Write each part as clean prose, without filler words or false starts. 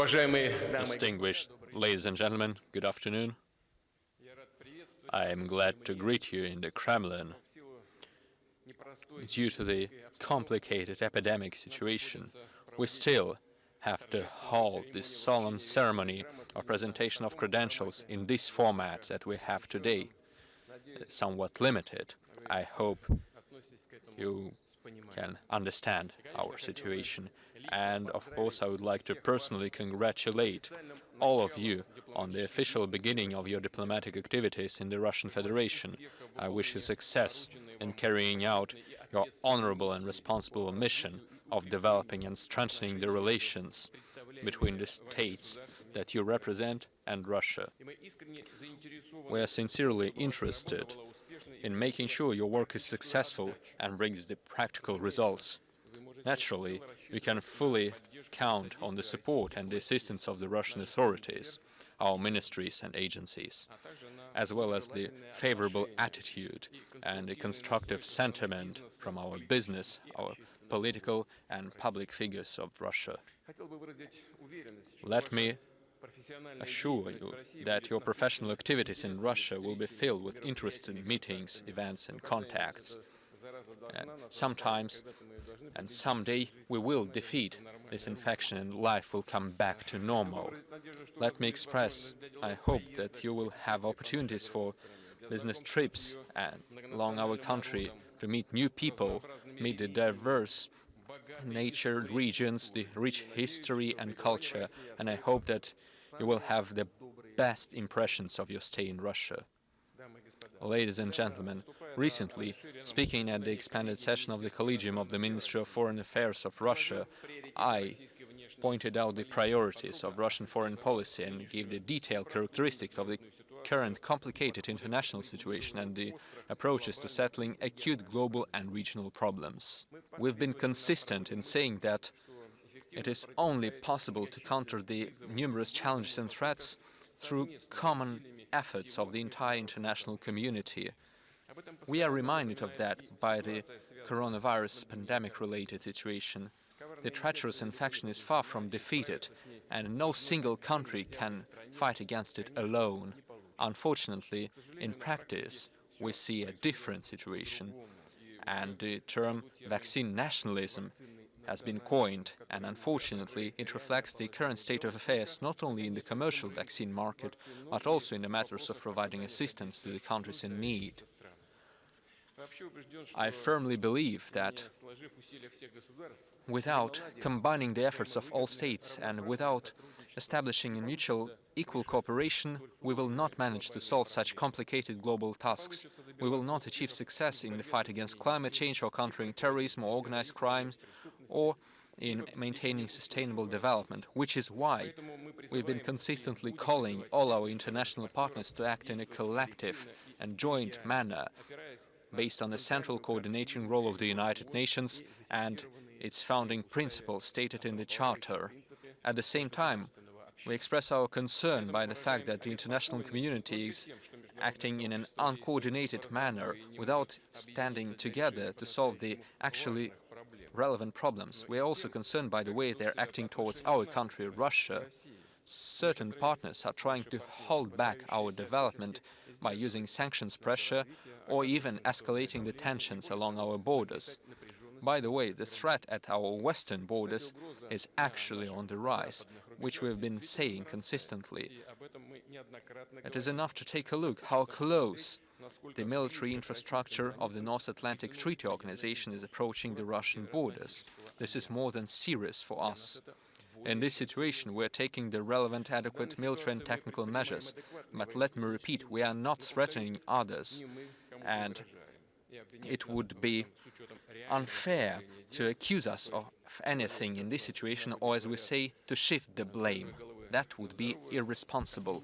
Distinguished ladies and gentlemen, good afternoon. I am glad to greet you in the Kremlin. Due to the complicated epidemic situation, we still have to hold this solemn ceremony of presentation of credentials in this format that we have today. Somewhat limited. I hope you can understand our situation. And of course, I would like to personally congratulate all of you on the official beginning of your diplomatic activities in the Russian Federation. I wish you success in carrying out your honorable and responsible mission of developing and strengthening the relations between the states that you represent and Russia. We are sincerely interested in making sure your work is successful and brings the practical results. Naturally, we can fully count on the support and the assistance of the Russian authorities, our ministries and agencies, as well as the favorable attitude and the constructive sentiment from our business, our political and public figures of Russia. Let me assure you that your professional activities in Russia will be filled with interesting meetings, events and contacts. And sometimes and someday we will defeat this infection and life will come back to normal. Let me express, I hope that you will have opportunities for business trips along our country to meet new people, meet the diverse nature, regions, the rich history and culture, and I hope that you will have the best impressions of your stay in Russia. Ladies and gentlemen, recently, speaking at the expanded session of the Collegium of the Ministry of Foreign Affairs of Russia, I pointed out the priorities of Russian foreign policy and gave the detailed characteristics of the current complicated international situation and the approaches to settling acute global and regional problems. We've been consistent in saying that it is only possible to counter the numerous challenges and threats through common efforts of the entire international community. We are reminded of that by the coronavirus pandemic-related situation. The treacherous infection is far from defeated, and no single country can fight against it alone. Unfortunately, in practice, we see a different situation, and the term vaccine nationalism has been coined, and unfortunately it reflects the current state of affairs not only in the commercial vaccine market, but also in the matters of providing assistance to the countries in need. I firmly believe that without combining the efforts of all states and without establishing a mutual equal cooperation, we will not manage to solve such complicated global tasks. We will not achieve success in the fight against climate change or countering terrorism or organized crime, or in maintaining sustainable development, which is why we've been consistently calling all our international partners to act in a collective and joint manner, based on the central coordinating role of the United Nations and its founding principles stated in the Charter. At the same time, we express our concern by the fact that the international community is acting in an uncoordinated manner without standing together to solve the actually relevant problems. We are also concerned by the way they're acting towards our country, Russia. Certain partners are trying to hold back our development by using sanctions pressure or even escalating the tensions along our borders. By the way, the threat at our western borders is actually on the rise, which we've been saying consistently. It is enough to take a look how close the military infrastructure of the North Atlantic Treaty Organization is approaching the Russian borders. This is more than serious for us. In this situation, we are taking the relevant, adequate military and technical measures. But let me repeat, we are not threatening others, and it would be unfair to accuse us of anything in this situation, or as we say, to shift the blame. That would be irresponsible.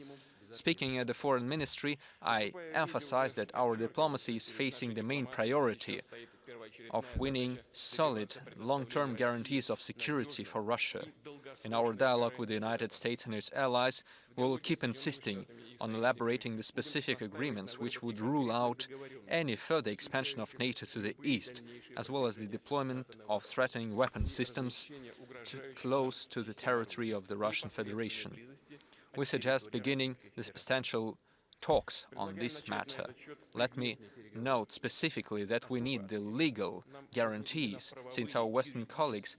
Speaking at the Foreign Ministry, I emphasize that our diplomacy is facing the main priority of winning solid, long-term guarantees of security for Russia. In our dialogue with the United States and its allies, we will keep insisting on elaborating the specific agreements which would rule out any further expansion of NATO to the east, as well as the deployment of threatening weapon systems close to the territory of the Russian Federation. We suggest beginning the substantial talks on this matter. Let me note specifically that we need the legal guarantees, since our Western colleagues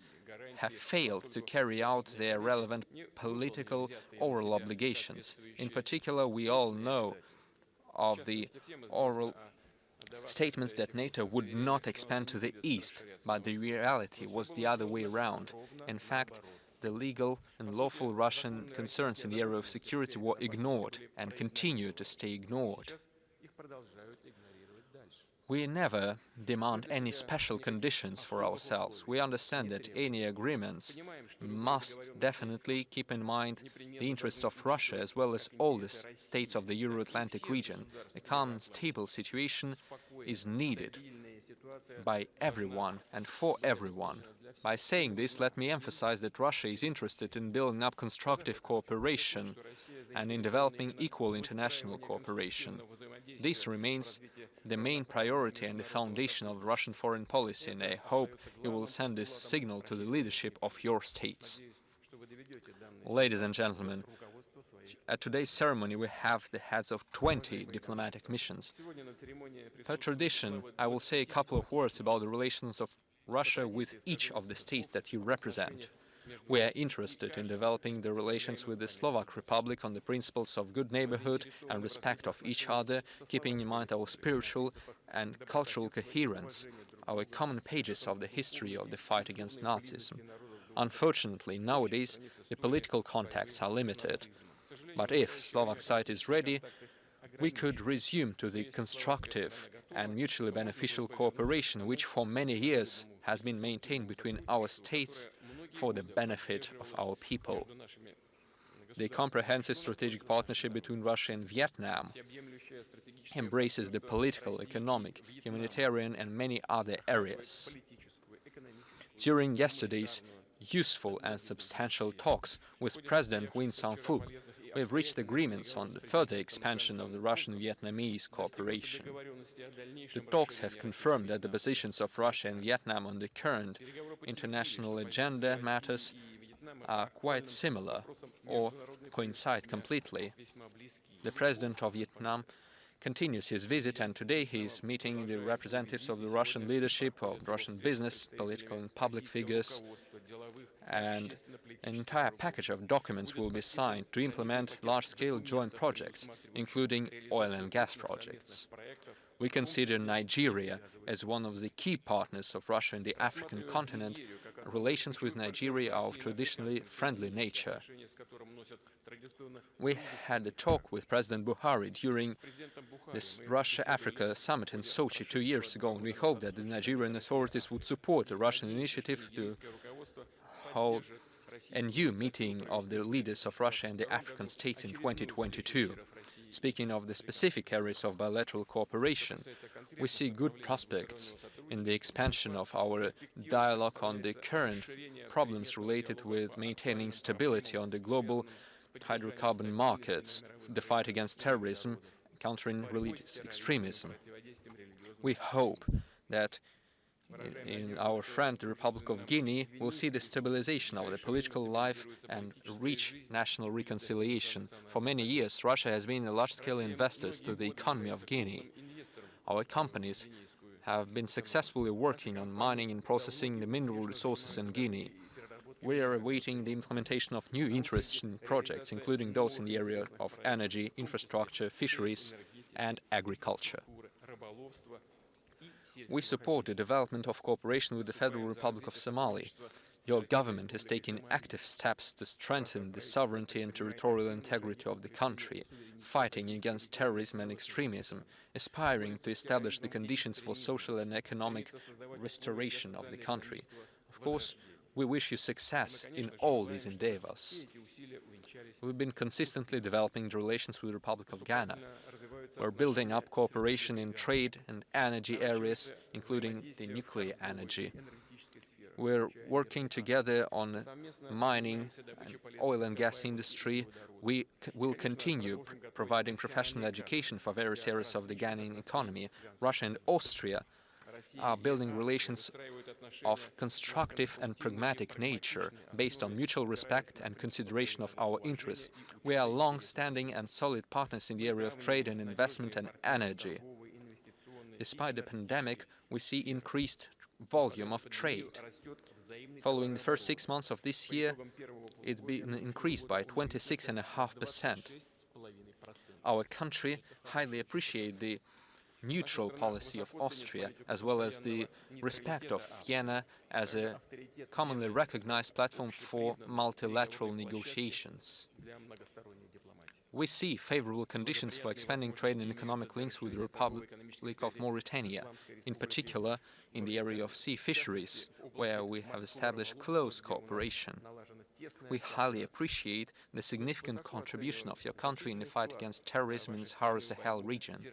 have failed to carry out their relevant political oral obligations. In particular, we all know of the oral statements that NATO would not expand to the east, but the reality was the other way around. In fact, the legal and lawful Russian concerns in the area of security were ignored and continue to stay ignored. We never demand any special conditions for ourselves. We understand that any agreements must definitely keep in mind the interests of Russia as well as all the states of the Euro-Atlantic region. A calm and stable situation is needed by everyone and for everyone. By saying this, let me emphasize that Russia is interested in building up constructive cooperation and in developing equal international cooperation. This remains the main priority and the foundation of Russian foreign policy, and I hope you will send this signal to the leadership of your states. Ladies and gentlemen, at today's ceremony we have the heads of 20 diplomatic missions. Per tradition, I will say a couple of words about the relations of Russia with each of the states that you represent. We are interested in developing the relations with the Slovak Republic on the principles of good neighborhood and respect of each other, keeping in mind our spiritual and cultural coherence, our common pages of the history of the fight against Nazism. Unfortunately, nowadays, the political contacts are limited. But if Slovak side is ready, we could resume to the constructive and mutually beneficial cooperation which for many years has been maintained between our states for the benefit of our people. The comprehensive strategic partnership between Russia and Vietnam embraces the political, economic, humanitarian and many other areas. During yesterday's useful and substantial talks with President Nguyen Xuan Phuc, we have reached agreements on the further expansion of the Russian-Vietnamese cooperation. The talks have confirmed that the positions of Russia and Vietnam on the current international agenda matters are quite similar or coincide completely. The President of Vietnam continues his visit, and today he is meeting the representatives of the Russian leadership, of Russian business, political and public figures, and an entire package of documents will be signed to implement large-scale joint projects, including oil and gas projects. We consider Nigeria as one of the key partners of Russia in the African continent. Relations with Nigeria are of traditionally friendly nature. We had a talk with President Buhari during this Russia-Africa summit in Sochi 2 years ago, and we hope that the Nigerian authorities would support the Russian initiative to hold a new meeting of the leaders of Russia and the African states in 2022. Speaking of the specific areas of bilateral cooperation, we see good prospects in the expansion of our dialogue on the current problems related with maintaining stability on the global hydrocarbon markets, the fight against terrorism, countering religious extremism. We hope that in our friend, the Republic of Guinea, will see the stabilization of the political life and reach national reconciliation. For many years, Russia has been a large-scale investor to the economy of Guinea. Our companies have been successfully working on mining and processing the mineral resources in Guinea. We are awaiting the implementation of new interesting projects, including those in the area of energy, infrastructure, fisheries, and agriculture. We support the development of cooperation with the Federal Republic of Somalia. Your government has taken active steps to strengthen the sovereignty and territorial integrity of the country, fighting against terrorism and extremism, aspiring to establish the conditions for social and economic restoration of the country. Of course, we wish you success in all these endeavors. We've been consistently developing the relations with the Republic of Ghana. We're building up cooperation in trade and energy areas, including the nuclear energy. We're working together on mining and oil and gas industry. We will continue providing professional education for various areas of the Ghanaian economy. Russia and Austria are building relations of constructive and pragmatic nature based on mutual respect and consideration of our interests. We are long-standing and solid partners in the area of trade and investment and energy. Despite the pandemic, we see increased volume of trade. Following the first 6 months of this year, it's been increased by 26.5%. Our country highly appreciates the neutral policy of Austria, as well as the respect of Vienna as a commonly recognized platform for multilateral negotiations. We see favorable conditions for expanding trade and economic links with the Republic of Mauritania, in particular in the area of sea fisheries, where we have established close cooperation. We highly appreciate the significant contribution of your country in the fight against terrorism in the Sahara-Sahel region.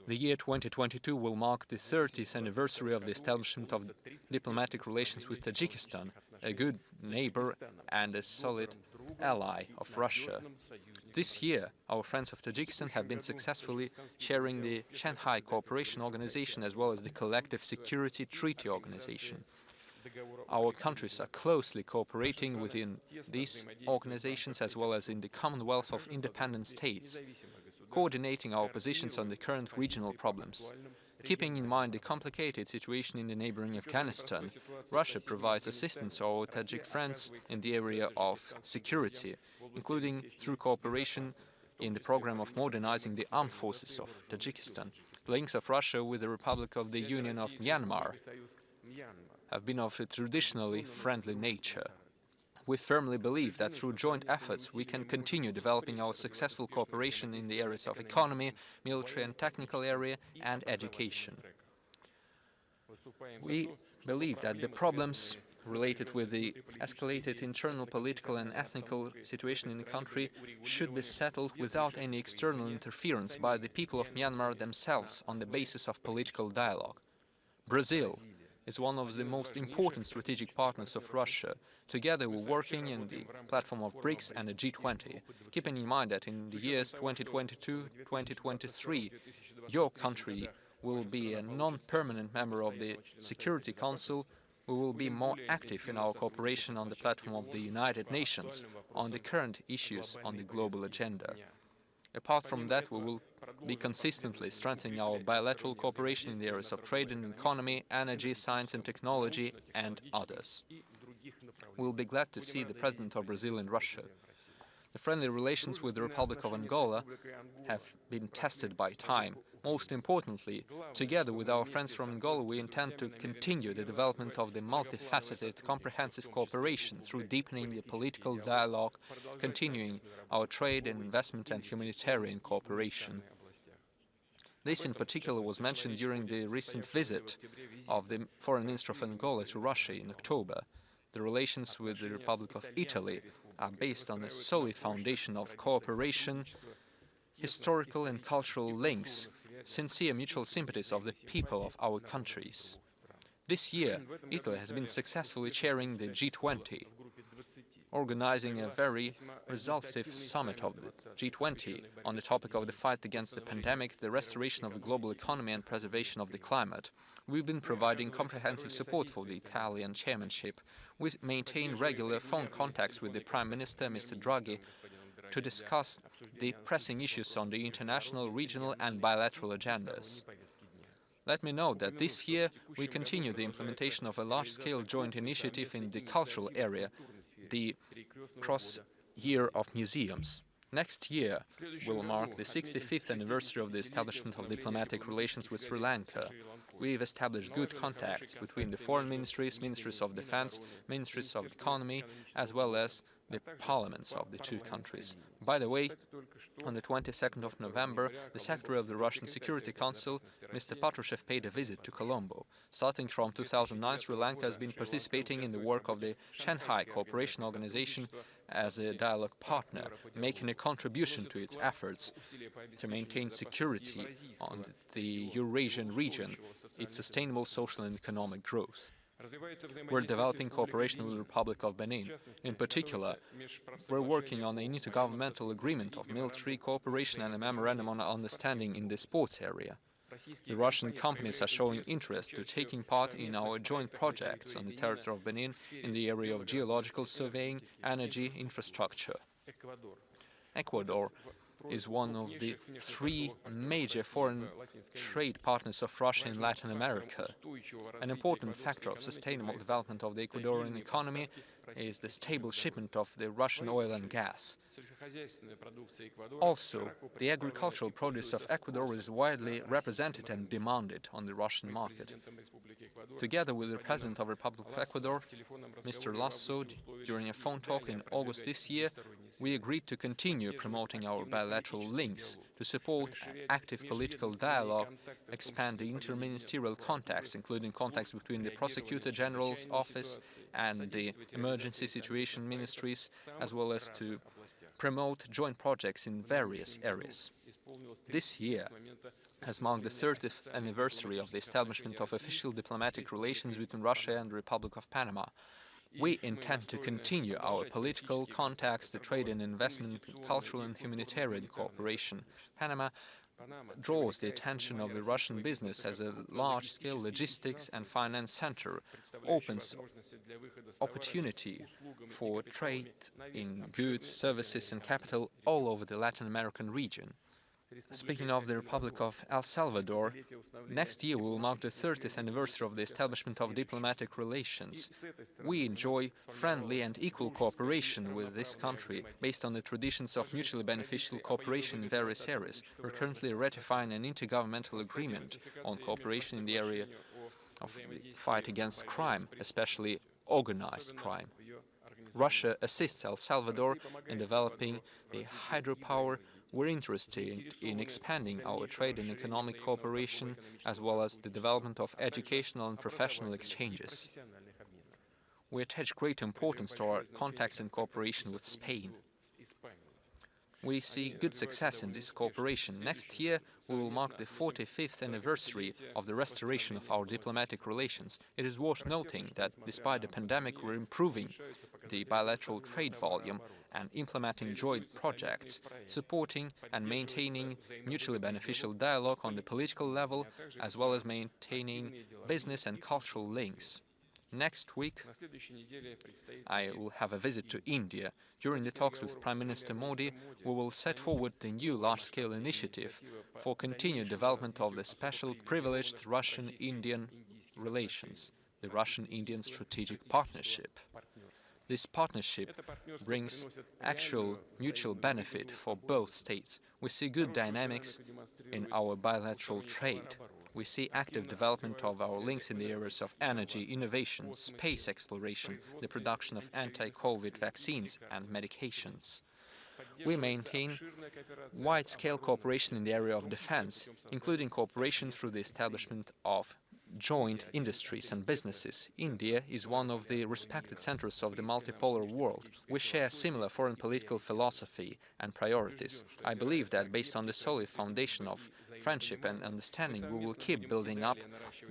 The year 2022 will mark the 30th anniversary of the establishment of diplomatic relations with Tajikistan, a good neighbor and a solid ally of Russia. This year, our friends of Tajikistan have been successfully chairing the Shanghai Cooperation Organization as well as the Collective Security Treaty Organization. Our countries are closely cooperating within these organizations as well as in the Commonwealth of Independent States, coordinating our positions on the current regional problems. Keeping in mind the complicated situation in the neighboring Afghanistan, Russia provides assistance to our Tajik friends in the area of security, including through cooperation in the program of modernizing the armed forces of Tajikistan. The links of Russia with the Republic of the Union of Myanmar have been of a traditionally friendly nature. We firmly believe that through joint efforts we can continue developing our successful cooperation in the areas of economy, military and technical area, and education. We believe that the problems related with the escalated internal political and ethnical situation in the country should be settled without any external interference by the people of Myanmar themselves on the basis of political dialogue. Brazil is one of the most important strategic partners of Russia. Together we're working in the platform of BRICS and the G20, keeping in mind that in the years 2022-2023, your country will be a non-permanent member of the Security Council. We will be more active in our cooperation on the platform of the United Nations on the current issues on the global agenda. Apart from that, we will be consistently strengthening our bilateral cooperation in the areas of trade and economy, energy, science and technology, and others. We will be glad to see the President of Brazil in Russia. The friendly relations with the Republic of Angola have been tested by time. Most importantly, together with our friends from Angola, we intend to continue the development of the multifaceted, comprehensive cooperation through deepening the political dialogue, continuing our trade and investment and humanitarian cooperation. This in particular was mentioned during the recent visit of the Foreign Minister of Angola to Russia in October. The relations with the Republic of Italy are based on a solid foundation of cooperation, historical and cultural links, sincere mutual sympathies of the people of our countries. This year, Italy has been successfully chairing the G20, organizing a very resultative summit of the G20 on the topic of the fight against the pandemic, the restoration of the global economy and preservation of the climate. We've been providing comprehensive support for the Italian chairmanship. We maintain regular phone contacts with the Prime Minister, Mr. Draghi, to discuss the pressing issues on the international, regional and bilateral agendas. Let me note that this year we continue the implementation of a large-scale joint initiative in the cultural area, the Cross-Year of Museums. Next year will mark the 65th anniversary of the establishment of diplomatic relations with Sri Lanka. We've established good contacts between the foreign ministries, ministries of defense, ministries of economy, as well as the parliaments of the two countries. By the way, on the 22nd of November, the Secretary of the Russian Security Council, Mr. Patrushev, paid a visit to Colombo. Starting from 2009, Sri Lanka has been participating in the work of the Shanghai Cooperation Organization as a dialogue partner, making a contribution to its efforts to maintain security on the Eurasian region, its sustainable social and economic growth. We're developing cooperation with the Republic of Benin. In particular, we're working on an intergovernmental agreement of military cooperation and a memorandum on understanding in the sports area. The Russian companies are showing interest to taking part in our joint projects on the territory of Benin in the area of geological surveying, energy, infrastructure. Ecuador is one of the three major foreign trade partners of Russia in Latin America. An important factor of sustainable development of the Ecuadorian economy is the stable shipment of the Russian oil and gas. Also, the agricultural produce of Ecuador is widely represented and demanded on the Russian market. Together with the President of the Republic of Ecuador, Mr. Lasso, during a phone talk in August this year, we agreed to continue promoting our bilateral links, to support active political dialogue, expand the interministerial contacts, including contacts between the Prosecutor General's office and the emergency situation ministries, as well as to promote joint projects in various areas. This year has marked the 30th anniversary of the establishment of official diplomatic relations between Russia and the Republic of Panama. We intend to continue our political contacts, the trade and investment, cultural and humanitarian cooperation. Panama draws the attention of the Russian business as a large-scale logistics and finance center, opens opportunity for trade in goods, services and capital all over the Latin American region. Speaking of the Republic of El Salvador, next year we will mark the 30th anniversary of the establishment of diplomatic relations. We enjoy friendly and equal cooperation with this country based on the traditions of mutually beneficial cooperation in various areas. We're currently ratifying an intergovernmental agreement on cooperation in the area of the fight against crime, especially organized crime. Russia assists El Salvador in developing the hydropower. We're interested in expanding our trade and economic cooperation, as well as the development of educational and professional exchanges. We attach great importance to our contacts and cooperation with Spain. We see good success in this cooperation. Next year, we will mark the 45th anniversary of the restoration of our diplomatic relations. It is worth noting that, despite the pandemic, we're improving the bilateral trade volume and implementing joint projects, supporting and maintaining mutually beneficial dialogue on the political level, as well as maintaining business and cultural links. Next week, I will have a visit to India. During the talks with Prime Minister Modi, we will set forward the new large-scale initiative for continued development of the special privileged Russian-Indian relations, the Russian-Indian Strategic Partnership. This partnership brings actual mutual benefit for both states. We see good dynamics in our bilateral trade. We see active development of our links in the areas of energy, innovation, space exploration, the production of anti-COVID vaccines and medications. We maintain wide-scale cooperation in the area of defense, including cooperation through the establishment of joint industries and businesses. India is one of the respected centers of the multipolar world. We share similar foreign political philosophy and priorities. I believe that based on the solid foundation of friendship and understanding, we will keep building up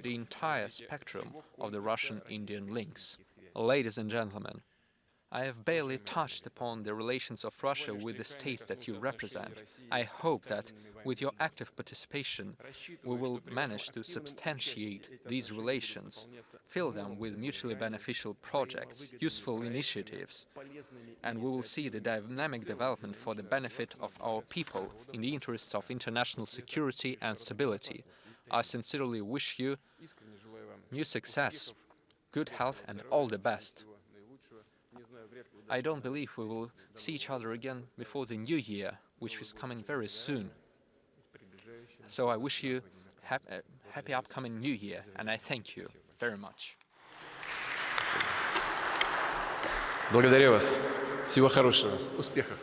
the entire spectrum of the Russian-Indian links. Ladies and gentlemen, I have barely touched upon the relations of Russia with the states that you represent. I hope that with your active participation, we will manage to substantiate these relations, fill them with mutually beneficial projects, useful initiatives, and we will see the dynamic development for the benefit of our people in the interests of international security and stability. I sincerely wish you new success, good health, and all the best. I don't believe we will see each other again before the new year, which is coming very soon. So I wish you a happy upcoming new year, and I thank you very much. Благодарю вас. Всего хорошего. Успехов.